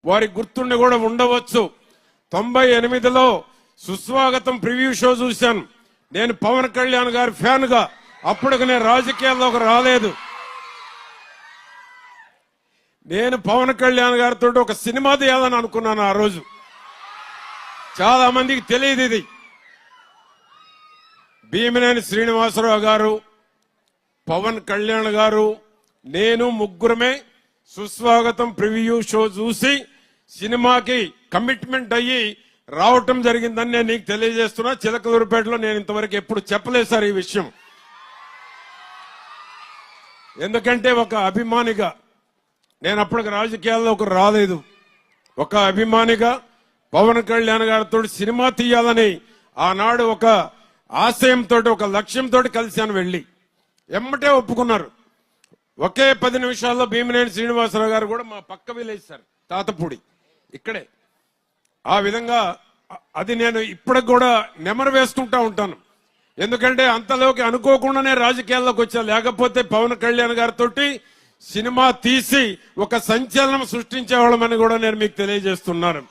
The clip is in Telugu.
వారికి గుర్తుండి కూడా ఉండవచ్చు. 98లో సుస్వాగతం ప్రివ్యూ షో చూశాను. నేను పవన్ కళ్యాణ్ గారి ఫ్యాన్ గా, అప్పటికి నేను రాజకీయాల్లోకి రాలేదు. నేను పవన్ కళ్యాణ్ గారితో ఒక సినిమా తీయాలని అనుకున్నాను. ఆ రోజు చాలా మందికి తెలియదు ఇది. భీమినేని శ్రీనివాసరావు గారు, పవన్ కళ్యాణ్ గారు, నేను ముగ్గురమే సుస్వాగతం ప్రివ్యూ షో చూసి సినిమాకి కమిట్మెంట్ అయ్యి రావటం జరిగిందని నేను నీకు తెలియజేస్తున్నా. చిలకలూరుపేటలో నేను ఇంతవరకు ఎప్పుడు చెప్పలేదు సార్ ఈ విషయం. ఎందుకంటే ఒక అభిమానిగా నేను అప్పటికి రాజకీయాల్లోకి రాలేదు. ఒక అభిమానిగా పవన్ కళ్యాణ్ గారితో సినిమా తీయాలని ఆనాడు ఒక ఆశయంతో, ఒక లక్ష్యంతో కలిశాను. వెళ్ళి ఎమ్మటే ఒప్పుకున్నారు. ఒకే 10 నిమిషాల్లో భీమినేని శ్రీనివాసరావు గారు కూడా మా పక్క విలేజ్ సార్, తాతపూడి, ఇక్కడే. ఆ విధంగా అది నేను ఇప్పటికి కూడా నెమరు వేసుకుంటా ఉంటాను. ఎందుకంటే అంతలోకి అనుకోకుండానే రాజకీయాల్లోకి వచ్చా. లేకపోతే పవన్ కళ్యాణ్ గారితో సినిమా తీసి ఒక సంచలనం సృష్టించేవాళ్ళమని కూడా నేను మీకు తెలియజేస్తున్నాను.